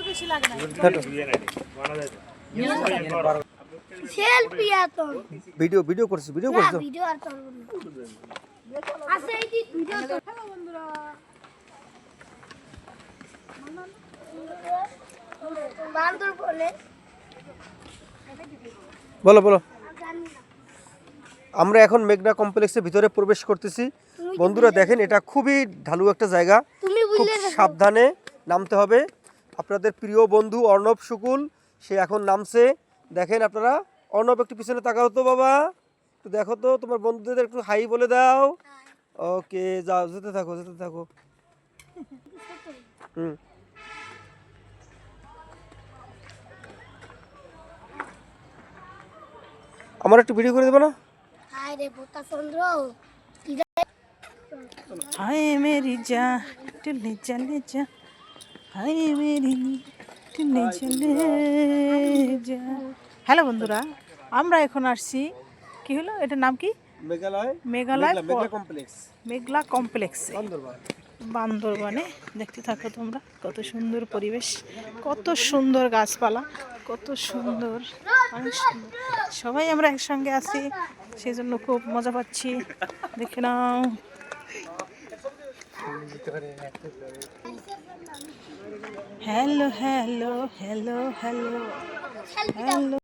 বেশি লাগে না সেলফি আতো ভিডিও করছিস ভিডিও করছিস ভিডিও আর করব না আছে এই ভিডিও তো হ্যালো বন্ধুরা বান্দর বলে বলো বলো আমরা এখন মেঘনা কমপ্লেক্সের ভিতরে প্রবেশ করতেছি বন্ধুরা দেখেন এটা খুবই ঢালু একটা জায়গা খুব সাবধানে নামতে হবে আপনাদের প্রিয় বন্ধু অর্ণব শুকুল সে এখন নামছে দেখেন আপনারা অর্ণব একটু পিছনে তাকাও তো বাবা একটু দেখো তো তোমার বন্ধুদের একটু হাই বলে দাও ওকে যাও যেতে থাকো হুম আমার একটু ভিডিও করে দেবে না হায় রে বোকা চন্দ্র হায় মেরি যা চলে চলে যা হায় মেরি চলে চলে যা হ্যালো বন্ধুরা আমরা এখন আসছি কি হলো এটার নাম কি মেঘালয় মেঘলা কমপ্লেক্স বান্দরবানে দেখতে থাকো তোমরা কত সুন্দর পরিবেশ কত সুন্দর গাছপালা কত সুন্দর অনেক সুন্দর সবাই আমরা একসঙ্গে আছি সেই জন্য খুব মজা পাচ্ছি দেখে নাও hello hello hello hello hello